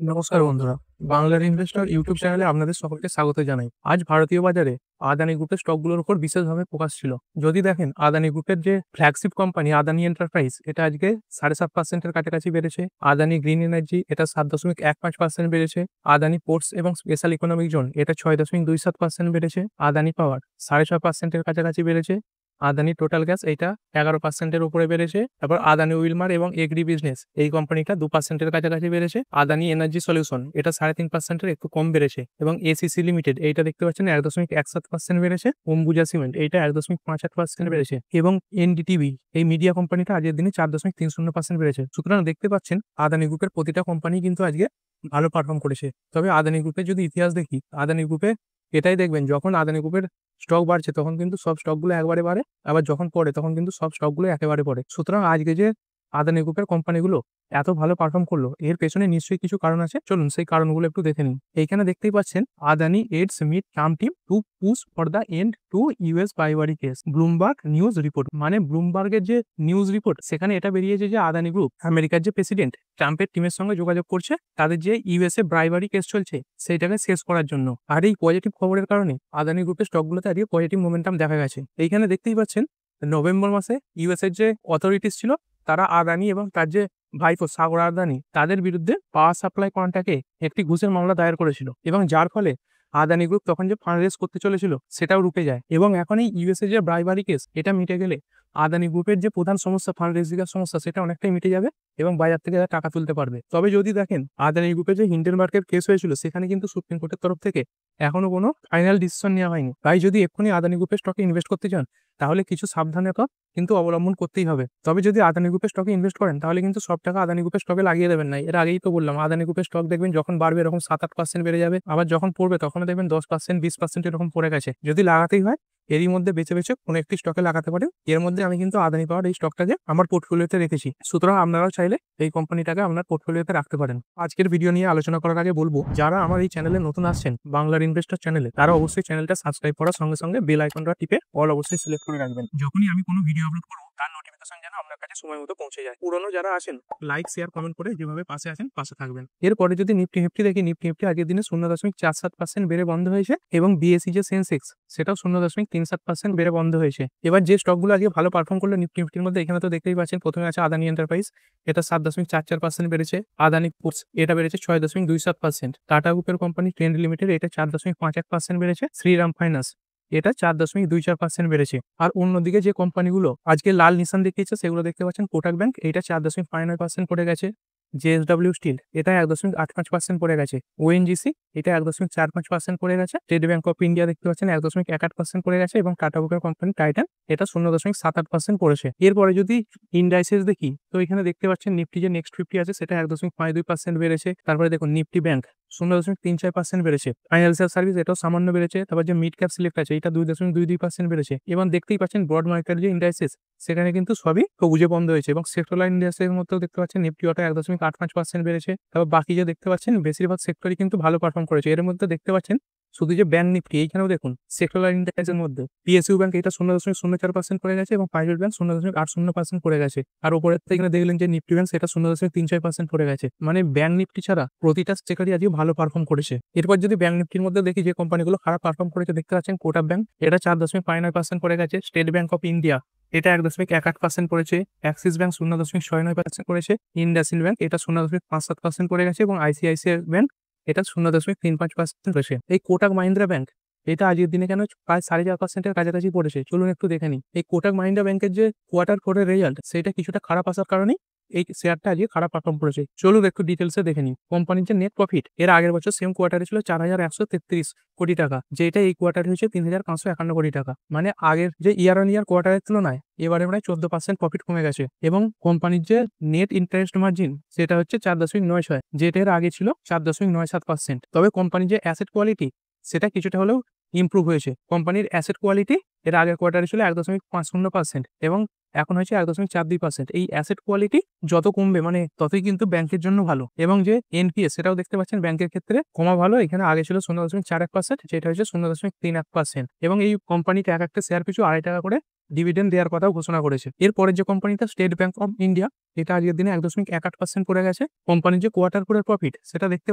নমস্কার বন্ধুরা, বাংলার ইনভেস্টর ইউটিউব চ্যানেলে আপনাদের সকলকে স্বাগত জানাই। আজ ভারতীয় বাজারে আদানি গ্রুপের স্টকগুলোর উপর বিশেষভাবে ফোকাস ছিল। যদি দেখেন আদানি গ্রুপের যে ফ্ল্যাগশিপ কোম্পানি আদানি এন্টারপ্রাইজ, এটা আজকে 7.5% কাছাকাছি বেড়েছে। আদানি গ্রিন এনার্জি এটা 7.15% বেড়েছে। আদানি পোর্টস এবং স্পেশাল ইকোনমিক জোন এটা 6.27% বেড়েছে। আদানি পাওয়ার 6.5%-এর কাছাকাছি বেড়েছে। আদানি টোটাল গ্যাস এইটা 11%-এর উপরে বেড়েছে। তারপর আদানি উইলমার এবং এগ্রি বিজনেস এই কোম্পানিটা 2%-এর কাছাকাছি বেড়েছে। আদানি এনার্জি সলিউশন এটা 3.5%-এর একটু কম বেড়েছে এবং এসিসি লিমিটেড এইটা দেখতে পাচ্ছেন 1.17% বেড়েছে। অম্বুজা সিমেন্ট এইটা 1.58% বেড়েছে এবং এনডিটিভি এই মিডিয়া কোম্পানিটা আজকের দিনে 4.30% বেড়েছে। সুতরাং দেখতে পাচ্ছেন আদানি গ্রুপের প্রতিটা কোম্পানি কিন্তু আজকে ভালো পারফর্ম করেছে। তবে আদানি গ্রুপের যদি ইতিহাস দেখি, আদানি গ্রুপে এটাই দেখবেন যখন আদানি গ্রুপের স্টক বাড়ছে তখন কিন্তু সব স্টকগুলো একবারে বাড়ে, আবার যখন পড়ে তখন কিন্তু সব স্টকগুলো একেবারে পড়ে। সুতরাং আজকে যে আদানি গ্রুপের কোম্পানিগুলো এত ভালো পারফর্ম করলো, এর পেছনে নিশ্চয়ই কিছু কারণ আছে। চলুন সেই কারণগুলো একটু দেখে নিন। এইখানে দেখতেই পাচ্ছেন Adani aides meet Trump team to push for the end to US bribery case, Bloomberg news report. মানে ব্লুমবার্গের যে নিউজ রিপোর্ট, সেখানে এটা বেরিয়েছে যে আদানি গ্রুপ আমেরিকার যে প্রেসিডেন্ট ট্রাম্পের টিমের সঙ্গে যোগাযোগ করছে তাদের যে ইউএসএ ব্রাইবারি কেস চলছে সেইটাকে শেষ করার জন্য। আর এই পজিটিভ খবরের কারণে আদানি গ্রুপের স্টকগুলোতে আজকে পজিটিভ মোমেন্টাম দেখা গেছে। এইখানে দেখতেই পাচ্ছেন নভেম্বর মাসে ইউএসএর যে অথরিটিস ছিল তারা আদানি এবং তার যে ভাইপো সাগর আদানি তাদের বিরুদ্ধে পাওয়ার সাপ্লাই কন্ট্রাক্টে একটি ঘুষের মামলা দায়ের করেছিল এবং যার ফলে আদানি গ্রুপ তখন যে ফান্ড রেজ করতে চলেছিল সেটাও রুকে যায়। এবং এখন এই ইউএসএ যে ব্রাইবারি কেস এটা মিটে গেলে আদানি গ্রুপের যে প্রধান সমস্যা ফান্ড রেজিংয়ের সমস্যা সেটা অনেকটাই মিটে যাবে এবং বাজার থেকে তারা টাকা তুলতে পারবে। তবে যদি দেখেন আদানি গ্রুপের যে হিন্ডেনবার্গের কেস হয়েছিল সেখানে কিন্তু সুপ্রিম কোর্টের তরফ থেকে এখনো কোনো ফাইনাল ডিসিশন নেওয়া হয়নি। তাই যদি এক্ষুনি আদানি গ্রুপের স্টকে ইনভেস্ট করতে চান তাহলে কিছু সাবধানতা কিন্তু অবলম্বন করতেই হবে। তবে যদি আদানি গ্রুপের স্টকে ইনভেস্ট করেন তাহলে কিন্তু সব টাকা আদানি গ্রুপের স্টকে লাগিয়ে দেবেন না। এর আগেই তো বললাম আদানি গ্রুপের স্টক দেখবেন যখন বাড়বে এরকম 7-8% বেড়ে যাবে, আবার যখন পড়বে তখন দেখবেন 10%, 20% এরকম পড়ে গেছে। যদি লাগাতেই হয় এরই মধ্যে বেছে বেছে কোনো একটি স্টকে লাগাতে পারেন। এর মধ্যে আমি কিন্তু আদানি পাওয়ার এই স্টকটাকে আমার পোর্টফোলিওতে রেখেছি, সুতরাং আপনারাও চাইলে এই কোম্পানিটাকে আপনার পোর্টফোলিওতে রাখতে পারেন। আজকের ভিডিও নিয়ে আলোচনা করার আগে বলবো, যারা আমার এই চ্যানেলে নতুন আসছেন বাংলার ইনভেস্টর চ্যানেলে, তারা অবশ্যই চ্যানেলটা সাবস্ক্রাইব করার সঙ্গে সঙ্গে বেল আইকনটা টিপে অল অবশ্যই সিলেক্ট করে রাখবেন। যখনই আমি কোনো ভিডিও আপলোড করবো তার নোটিফিকেশন যেন আপনার কাছে সময় মতো পৌঁছে যায়। পুরনো যারা আছেন লাইক শেয়ার কমেন্ট করে যেভাবে পাশে আছেন পাশে থাকবেন। এরপরে যদি নিফটি ফিফটি দেখি, নিফটি ফিফটি আগের দিনে 0.47% বেড়ে বন্ধ হয়েছে এবং বিএসসি যে সেন্সেক্স সেটাও 0.37% বেড়ে বন্ধ হয়েছে। এবার যে স্টকগুলো আজকে ভালো পারফর্ম করলো নিফটি ফিফটির মধ্যে, এখানে তো দেখতেই পাচ্ছেন প্রথমে আছে আদানি এন্টারপ্রাইজ, এটা 7.44% বেড়েছে। আদানি পোর্টস এটা বেড়েছে 6.27%। টাটা গ্রুপের কোম্পানি ট্রেন্ড লিমিটেড এটা 4.51% বেড়েছে। শ্রীরাম ফাইন্যান্স এটা 4.24% বেড়েছে। আর অন্যদিকে যে কোম্পানিগুলো আজকে লাল নিশান দেখিয়েছে সেগুলো দেখতে পাচ্ছেন কোটাক ব্যাংক এটা 4.59% পড়ে গেছে। জেএসডব্লিউ স্টিল এটা 1.85% পড়ে গেছে। ওএনজিসি এটা 1.45% পড়ে গেছে। স্টেট ব্যাংক অফ ইন্ডিয়া দেখতে পাচ্ছেন 1.18% পড়ে গেছে এবং টাটা গ্রুপের কোম্পানি টাইটান এটা 0.78% পড়েছে। এরপরে যদি ইন্ডাইসেস দেখি তো এখানে দেখতে পাচ্ছেন নিফটি যে নেক্সট 50 আছে সেটা 1.52% বেড়েছে। তারপরে দেখুন নিফটি ব্যাংক 0.34% বেড়েছে। ফাইন্যান্সিয়াল সার্ভিস এটাও সামান্য বেড়েছে। তারপর যে মিড ক্যাপ সিলেক্ট আছে এটা 2.22% বেড়েছে। এবং দেখতেই পাচ্ছেন ব্রড মার্কেট যে ইন্ডাইসেস সেখানে কিন্তু সবই সবুজে বন্ধ হয়েছে এবং সেক্টরাল ইন্ডাইসের মধ্যেও দেখতে পাচ্ছেন নিফটি ওটা 1.85% বেড়েছে। তারপর বাকি যে দেখতে পাচ্ছেন বেশিরভাগ সেক্টরই কিন্তু ভালো পারফর্ম করেছে। এর মধ্যে দেখতে পাচ্ছেন শুধু যে ব্যাংক নিফটি এইখানেও দেখুন সেক্টরাল ইন্ডাইসের মধ্যে পিএসইউ ব্যাংক এটা 0.04% পড়ে গেছে এবং প্রাইভেট ব্যাংক 0.80% পড়ে গেছে। আর উপরের থেকে এখানে দেখলেন যে নিফটি ব্যাংক সেটা 0.36% পড়ে গেছে। মানে ব্যাংক নিফটি ছাড়া প্রতিটা সেক্টরই আজকে ভালো পারফর্ম করেছে। এরপর যদি ব্যাংক নিফটির মধ্যে দেখি যে কোম্পানিগুলো খারাপ পারফর্ম করেছে দেখতে পাচ্ছেন কোটাক ব্যাংক এটা 4.59% পড়ে গেছে। স্টেট ব্যাংক অফ ইন্ডিয়া এটা 1.18% পড়েছে। অ্যাক্সিস ব্যাংক 0.69% পড়েছে। ইন্ডাসইন্ড ব্যাংক এটা 0.57% পড়ে গেছে এবং আইসিআইসিআই ব্যাংক এটা 0.35% রয়েছে। এই কোটাক মাহিন্দ্রা ব্যাংক এটা আজকের দিনে কেন প্রায় 4.5%-এর কাছাকাছি পড়েছে, চলুন একটু দেখে নিই। এই কোটাক মাহিন্দ্রা ব্যাংকের যে কোয়ার্টার ফোরের রেজাল্ট সেটা কিছুটা খারাপ আসার কারণেই এই শেয়ারটা আজকে খারাপ পারফর্ম করেছে। চলুন একটু ডিটেলসে দেখে নিই। কোম্পানির যে নেট প্রফিট এর আগের বছর সেম কোয়ার্টারে ছিল 4,133 কোটি টাকা, যেটা এই কোয়ার্টারে হয়েছে 3,551 কোটি টাকা। মানে আগের যে ইয়ার অন ইয়ার কোয়ার্টারের তুলনায় এবারে প্রায় 14% প্রফিট কমে গেছে। এবং কোম্পানির যে নেট ইন্টারেস্ট মার্জিন সেটা হচ্ছে 4.96, যেটা এর আগে ছিল 4.97%। তবে কোম্পানির যে অ্যাসেট কোয়ালিটি সেটা কিছুটা হলেও ইমপ্রুভ হয়েছে। কোম্পানির অ্যাসেট কোয়ালিটি এর আগের কোয়ার্টারে ছিল 1.50% এবং এখন হয়েছে 1.42%। এই অ্যাসেট কোয়ালিটি যত কমবে মানে ততই কিন্তু ব্যাংকের জন্য ভালো। এবং যে এনপিএস সেটাও দেখতে পাচ্ছেন ব্যাংকের ক্ষেত্রে কমা ভালো। এখানে আগে ছিল 0.41%, যেটা হচ্ছে 0.31%। এবং এই কোম্পানিতে এক একটা শেয়ার পিছু ৳2.5 করে ডিভিডেন্ড দেওয়ার কথাও ঘোষণা করেছে। এরপরের যে কোম্পানিটা স্টেট ব্যাংক অফ ইন্ডিয়া, এটা আজকের দিনে 1.18% পড়ে গেছে। কোম্পানির যে কোয়ার্টার ফোরের প্রফিট সেটা দেখতে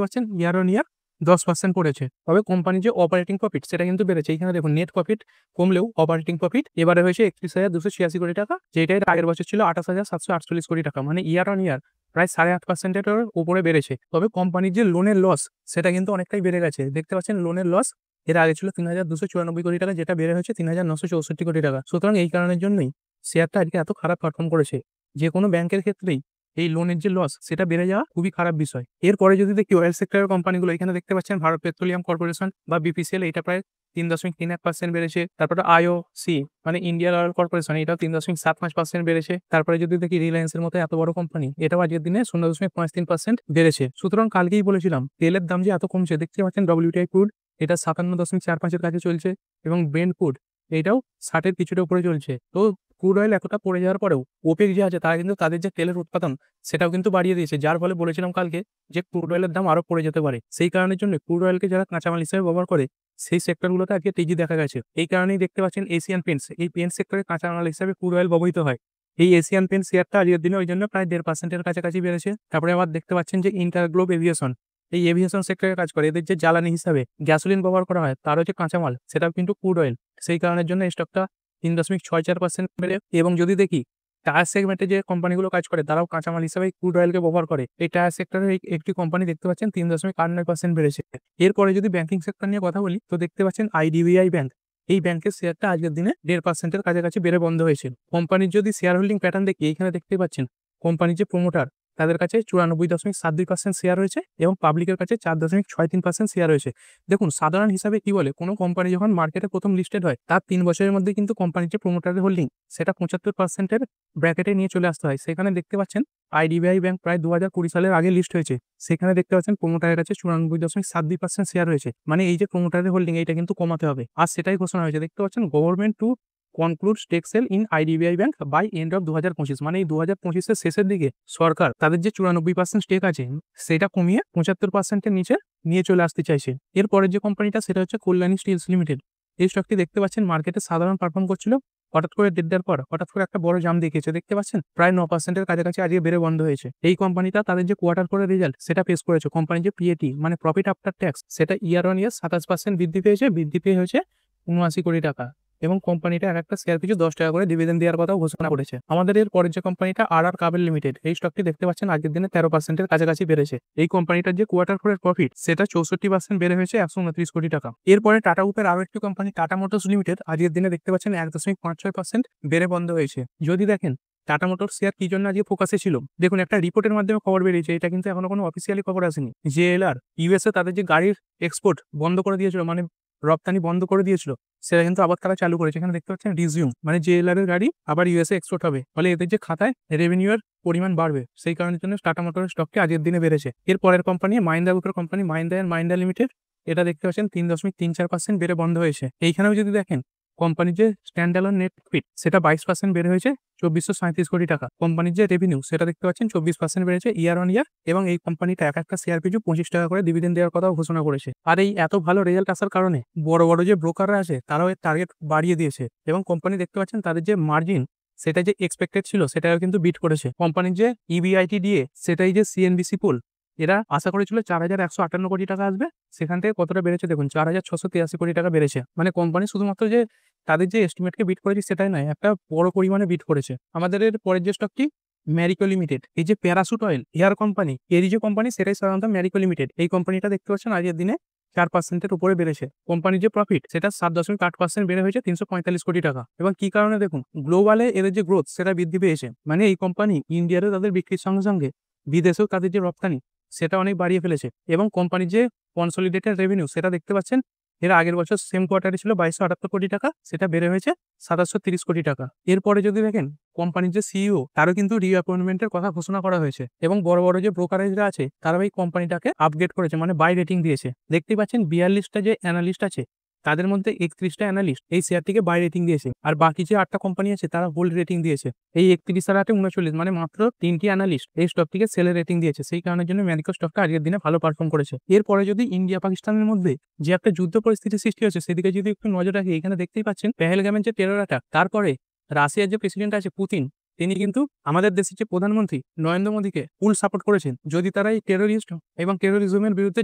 পাচ্ছেন ইয়ার অন ইয়ার 10% পড়েছে। তবে কোম্পানির যে অপারেটিং প্রফিট সেটা কিন্তু বেড়েছে। এখানে দেখুন নেট প্রফিট কমলেও অপারেটিং প্রফিট এবারে হয়েছে 31,286 কোটি টাকা, যেটা এর আগের বছর ছিল 28,748 কোটি টাকা, মানে ইয়ার অন ইয়ার প্রায় 8.5% এর উপরে বেড়েছে। তবে কোম্পানির যে লোনের লস সেটা কিন্তু অনেকটাই বেড়ে গেছে। দেখতে পাচ্ছেন লোনের লস এর আগে ছিল 3,294 কোটি টাকা, যেটা বেড়ে হয়েছে 3,964 কোটি টাকা। সুতরাং এই কারণের জন্যই শেয়ারটা আজকে এত খারাপ পারফর্ম করেছে। যে কোনো ব্যাংকের ক্ষেত্রেই এই লোনের যে লস সেটা বেড়ে যাওয়া খুবই খারাপ বিষয়। এরপরে যদি দেখি অয়েল সেক্টরের কোম্পানিগুলো, এখানে দেখতে পাচ্ছেন ভারত পেট্রোলিয়াম কর্পোরেশন বা বিপিসিএল, এটা প্রায় 3.31% বেড়েছে। তারপরে আইওসি মানে ইন্ডিয়ান অয়েল কর্পোরেশন, এটাও 3.75% বেড়েছে। তারপরে যদি দেখি রিলায়েন্সের মতো এত বড় কোম্পানি, এটাও আজকের দিনে 0.53% বেড়েছে। সুতরাং কালকেই বলেছিলাম তেলের দাম যে এত কমছে, দেখতে পাচ্ছেন WTI ক্রুড এটা 57.45 এর কাছে চলছে এবং ব্রেন্ট ক্রুড এটাও 60 এর কিছুটা উপরে চলছে। তো ক্রুড অয়েল এতটা পড়ে যাওয়ার পরেও ওপেক যে আছে তারা কিন্তু তাদের যে তেলের উৎপাদন সেটাও কিন্তু বাড়িয়ে দিয়েছে, যার ফলে বলেছিলাম কালকে যে ক্রুড অয়েলের দাম আরো পড়ে যেতে পারে। সেই কারণের জন্য ক্রুড অয়েলকে যারা কাঁচামাল হিসেবে ব্যবহার করে সেই সেক্টরগুলোতে আজকে তেজি দেখা গেছে। এই কারণেই দেখতে পাচ্ছেন এশিয়ান পেন্টস, এই পেন্ট সেক্টরে কাঁচামাল হিসেবে ক্রুড অয়েল ব্যবহৃত হয়। এই এশিয়ান পেন্ট শেয়ারটা আজকের দিনে ওই জন্য প্রায় 1.5%-এর কাছাকাছি বেড়েছে। তারপরে আবার দেখতে পাচ্ছেন যে ইন্টারগ্লোব এভিয়েশন, এই এভিয়েশন সেক্টরে কাজ করে, এদের যে জ্বালানি হিসাবে গ্যাসোলিন ব্যবহার করা হয় তারও যে কাঁচামাল সেটাও কিন্তু ক্রুড অয়েল। সেই কারণের জন্য স্টকটা 3.64% বেড়ে। এবং যদি দেখি টায়ার সেগমেন্টে যে কোম্পানিগুলো কাজ করে তারাও কাঁচামাল হিসেবে ক্রুড অয়েলকে ব্যবহার করে। এই টায়ার সেক্টরের একটি কোম্পানি দেখতে পাচ্ছেন 3.89% বেড়েছে। এরপরে যদি ব্যাংকিং সেক্টর নিয়ে কথা বলি তো দেখতে পাচ্ছেন আইডিবিআই ব্যাংক, এই ব্যাংকের শেয়ারটা আজকের দিনে 1.5%-এর কাছাকাছি বেড়ে বন্ধ হয়েছে। কোম্পানির যদি শেয়ার হোল্ডিং প্যাটার্ন দেখি, এখানে দেখতে পাচ্ছেন কোম্পানির যে প্রমোটার তাদের কাছে 94.72% শেয়ার রয়েছে এবং পাবলিকের কাছে 4.63% শেয়ার রয়েছে। দেখুন সাধারণ হিসাবে কি বলে, কোনো কোম্পানি যখন মার্কেটে প্রথম লিস্টেড হয় তার 3 বছরের মধ্যে কিন্তু কোম্পানির যে প্রমোটারের হোল্ডিং সেটা 75%-এর ব্র্যাকেটে নিয়ে চলে আসতে হয়। সেখানে দেখতে পাচ্ছেন আইডিবিআই ব্যাংক প্রায় 2020 সালের আগে লিস্ট হয়েছে। সেখানে দেখতে পাচ্ছেন প্রমোটারের কাছে 94.72% শেয়ার রয়েছে। মানে এই যে প্রমোটারের হোল্ডিং এইটা কিন্তু কমাতে হবে, আর সেটাই ঘোষণা হয়েছে। দেখতে পাচ্ছেন government to conclude stake sale in IDBI bank by end of 2025, মানে এই 2025-এর শেষের দিকে সরকার তাদের যে 94% স্টেক আছে সেটা কমিয়ে 75%-এর নিচে নিয়ে চলে আসতে চাইছে। এরপরের যে কোম্পানিটা সেটা হচ্ছে কল্যাণী স্টিলস লিমিটেড। এই স্টকটি দেখতে পাচ্ছেন মার্কেটে সাধারণ পারফর্ম করছিল, হঠাৎ করে দেড়টার পর হঠাৎ করে একটা বড় জাম দেখিয়েছে। দেখতে পাচ্ছেন প্রায় 9%-এর কাছাকাছি আজকে বেড়ে বন্ধ হয়েছে। এই কোম্পানিটা তাদের যে কোয়ার্টার ফোরের রেজাল্ট সেটা পেশ করেছে। কোম্পানির যে পিএটি মানে প্রফিট আফটার ট্যাক্স সেটা ইয়ার অন ইয়ার 27% বৃদ্ধি পেয়েছে, বৃদ্ধি পেয়ে হয়েছে 79 কোটি টাকা। এবং কোম্পানিটা এক একটা শেয়ার পিছু 10 টাকা করে ডিভিডেন্ড দেওয়ার কথাও ঘোষণা করেছে। আমাদের এর পরের যে কোম্পানিটা আর কাবেল লিমিটেড, এই স্টকটি দেখতে পাচ্ছেন আজকের দিনে 13%-এর কাছাকাছি বেড়েছে। এই কোম্পানিটার যে কোয়ার্টার ফোরের প্রফিট সেটা 64% বেড়ে হয়েছে 129 কোটি টাকা। এরপরে টাটা গ্রুপের আরো একটি কোম্পানি টাটা মোটরস লিমিটেড আজকের দিনে দেখতে পাচ্ছেন 1.56% বেড়ে বন্ধ হয়েছে। যদি দেখেন টাটা মোটরস শেয়ার কি জন্য আজকে ফোকাসে ছিল, দেখুন একটা রিপোর্টের মাধ্যমে খবর বেরিয়েছে, এটা কিন্তু এখনো কোনো অফিসিয়ালি খবর আসেনি। জেএলআর ইউএসএ তাদের যে গাড়ির এক্সপোর্ট বন্ধ করে দিয়েছিল, মানে রপ্তানি বন্ধ করে দিয়েছিল, সেটা কিন্তু আবার তারা চালু করেছে। এখানে দেখতে পাচ্ছেন রিজিউম, মানে জেএলআর এর গাড়ি আবার ইউএসএ এক্সপোর্ট হবে, ফলে এদের যে খাতায় রেভিনিউ এর পরিমাণ বাড়বে। সেই কারণের জন্য টাটা মোটরের স্টকটি আজকের দিনে বেড়েছে। এর পরের কোম্পানি মাহিন্দ্রা গ্রুপের company Mahindra and Mahindra limited, এটা দেখতে পাচ্ছেন 3.34% বেড়ে বন্ধ হয়েছে। এইখানেও যদি দেখেন কোম্পানির যে স্ট্যান্ডঅ্যালোন নেট প্রফিট সেটা 22% বেড়ে হয়েছে 2437 কোটি টাকা। কোম্পানির যে রেভিনিউ সেটা দেখতে পাচ্ছেন 24% বেড়েছে ইয়ার অন ইয়ার। এবং এই কোম্পানিটা এক একটা শেয়ার পিছু 25 টাকা করে ডিভিডেন্ড দেওয়ার কথাও ঘোষণা করেছে। আর এই এত ভালো রেজাল্ট আসার কারণে বড় বড় যে ব্রোকাররা আছে তারাও এর টার্গেট বাড়িয়ে দিয়েছে। এবং কোম্পানি দেখতে পাচ্ছেন তাদের যে মার্জিন সেটা যে এক্সপেক্টেড ছিল সেটাও কিন্তু বিট করেছে। কোম্পানির যে ইবিআইটি দিয়ে সেটাই যে সিএনবিসি পুল, এরা আশা করেছিল 4,158 কোটি টাকা আসবে, সেখান থেকে কতটা বেড়েছে দেখুন 4,683 কোটি টাকা বেড়েছে। মানে কোম্পানি শুধুমাত্র যে তাদের যে এস্টিমেটকে বিট করেছে সেটাই নয়, একটা বড় পরিমাণে বিট করেছে। আমাদের এর পরের যে স্টকটি ম্যারিকো লিমিটেড, এই যে প্যারাসুট অয়েল হেয়ার কোম্পানি, এরই যে কোম্পানি সেটাই সাধারণত ম্যারিকো লিমিটেড। এই কোম্পানিটা দেখতে পাচ্ছেন আজকের দিনে 4%-এর উপরে বেড়েছে। কোম্পানির যে প্রফিট সেটা 7.8% বেড়ে হয়েছে 345 কোটি টাকা। এবং কি কারণে দেখুন গ্লোবালে এদের যে গ্রোথ সেটা বৃদ্ধি পেয়েছে, মানে এই কোম্পানি ইন্ডিয়াতে তাদের বিক্রির সঙ্গে সঙ্গে বিদেশেও তাদের যে রপ্তানি সেটা অনেক বাড়িয়ে ফেলেছে। এবং কোম্পানির যে কনসলিডেটেড রেভিনিউ সেটা দেখতে পাচ্ছেন এর আগের বছর সেম কোয়ার্টারে ছিল 2278 কোটি টাকা, সেটা বেড়ে হয়েছে 2730 কোটি টাকা। এরপরে যদি দেখেন কোম্পানির যে সিইও তারও কিন্তু রিঅ্যাপয়েন্টমেন্টের কথা ঘোষণা করা হয়েছে। এবং বড় বড় যে ব্রোকারেজরা আছে তারাও এই কোম্পানিটাকে আপগ্রেড করেছে, মানে বাই রেটিং দিয়েছে। দেখতেই পাচ্ছেন 42টা যে অ্যানালিস্ট আছে তাদের মধ্যে 31টা অ্যানালিস্ট এই শেয়ারটিকে বাই রেটিং দিয়েছে, আর বাকি যে 8টা কোম্পানি আছে তারা হোল্ড রেটিং দিয়েছে। এই 31 আর 8 39, মানে মাত্র 3টি অ্যানালিস্ট এই স্টকটিকে সেলের রেটিং দিয়েছে। সেই কারণের জন্য ম্যারিকো স্টকটা আজকের দিনে ভালো পারফর্ম করেছে। এরপরে যদি ইন্ডিয়া পাকিস্তানের মধ্যে যে একটা যুদ্ধ পরিস্থিতি সৃষ্টি হচ্ছে সেদিকে যদি একটু নজর রাখি, এখানে দেখতেই পাচ্ছেন পেহেলগামের যে টেরর অ্যাটাক, তারপরে রাশিয়ার যে প্রেসিডেন্ট আছে পুতিন, তিনি কিন্তু আমাদের দেশের যে প্রধানমন্ত্রী নরেন্দ্র মোদীকে ফুল সাপোর্ট করেছেন যদি তারা এই টেরোরিস্ট এবং টেরোরিজমের বিরুদ্ধে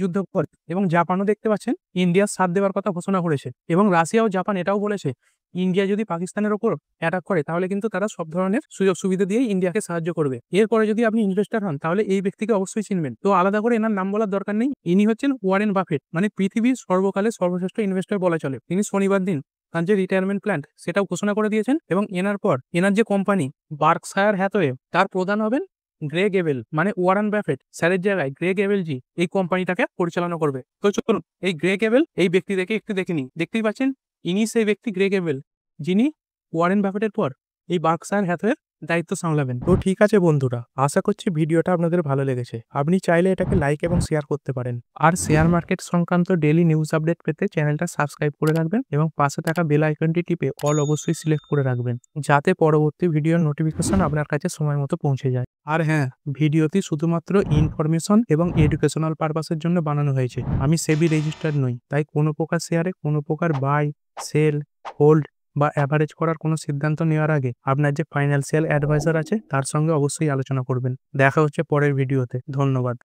যুদ্ধ করে। এবং জাপানও দেখতে পাচ্ছেন ইন্ডিয়ার সাথ দেওয়ার কথা ঘোষণা করেছে। এবং রাশিয়া ও জাপান এটাও বলেছে ইন্ডিয়া যদি পাকিস্তানের ওপর অ্যাটাক করে তাহলে কিন্তু তারা সব ধরনের সুযোগ সুবিধা দিয়ে ইন্ডিয়াকে সাহায্য করবে। এরপরে যদি আপনি ইনভেস্টার হন তাহলে এই ব্যক্তিকে অবশ্যই চিনবেন। তো আলাদা করে এনার নাম বলার দরকার নেই, ইনি হচ্ছেন ওয়ারেন বাফেট, মানে পৃথিবীর সর্বকালের সর্বশ্রেষ্ঠ ইনভেস্টর বলা চলে। তিনি শনিবার দিন তার যে রিটায়ারমেন্ট প্ল্যান সেটাও ঘোষণা করে দিয়েছেন। এবং এনার পর এনার যে কোম্পানি বার্কশায়ার হ্যাথওয়ে, তার প্রধান হবেন গ্রেগ এবেল, মানে ওয়ারেন বাফেট স্যারের জায়গায় গ্রেগ এবেল জি এই কোম্পানিটাকে পরিচালনা করবে। তো চলুন এই গ্রেগ এবেল এই ব্যক্তি দেখে একটু দেখে নিই। দেখতেই পাচ্ছেন ইনি সেই ব্যক্তি গ্রেগ এবেল যিনি ওয়ারেন বাফেটের পর এই বার্কশায়ার হ্যাথওয়ের দায়িত্ব সামলাবেন। তো ঠিক আছে বন্ধুরা, আশা করছি ভিডিওটা আপনাদের ভালো লেগেছে। আপনি চাইলে এটাকে লাইক এবং শেয়ার করতে পারেন। আর শেয়ার মার্কেট সংক্রান্ত ডেইলি নিউজ আপডেট পেতে চ্যানেলটা সাবস্ক্রাইব করে রাখবেন এবং পাশে থাকা বেল আইকনটি টিপে অল অবশ্যই সিলেক্ট করে রাখবেন, যাতে পরবর্তী ভিডিওর নোটিফিকেশন আপনার কাছে সময় মতো পৌঁছে যায়। আর হ্যাঁ, ভিডিওটি শুধুমাত্র ইনফরমেশন এবং এডুকেশনাল পারপাসের জন্য বানানো হয়েছে। আমি সেবি রেজিস্টার্ড নই, তাই কোনো প্রকার শেয়ারে কোনো প্রকার বাই, সেল, হোল্ড বা অ্যাভারেজ করার কোনো সিদ্ধান্ত নেওয়ার আগে আপনার যে ফাইন্যান্সিয়াল অ্যাডভাইজার আছে তার সঙ্গে অবশ্যই আলোচনা করবেন। দেখা হচ্ছে পরের ভিডিওতে। ধন্যবাদ।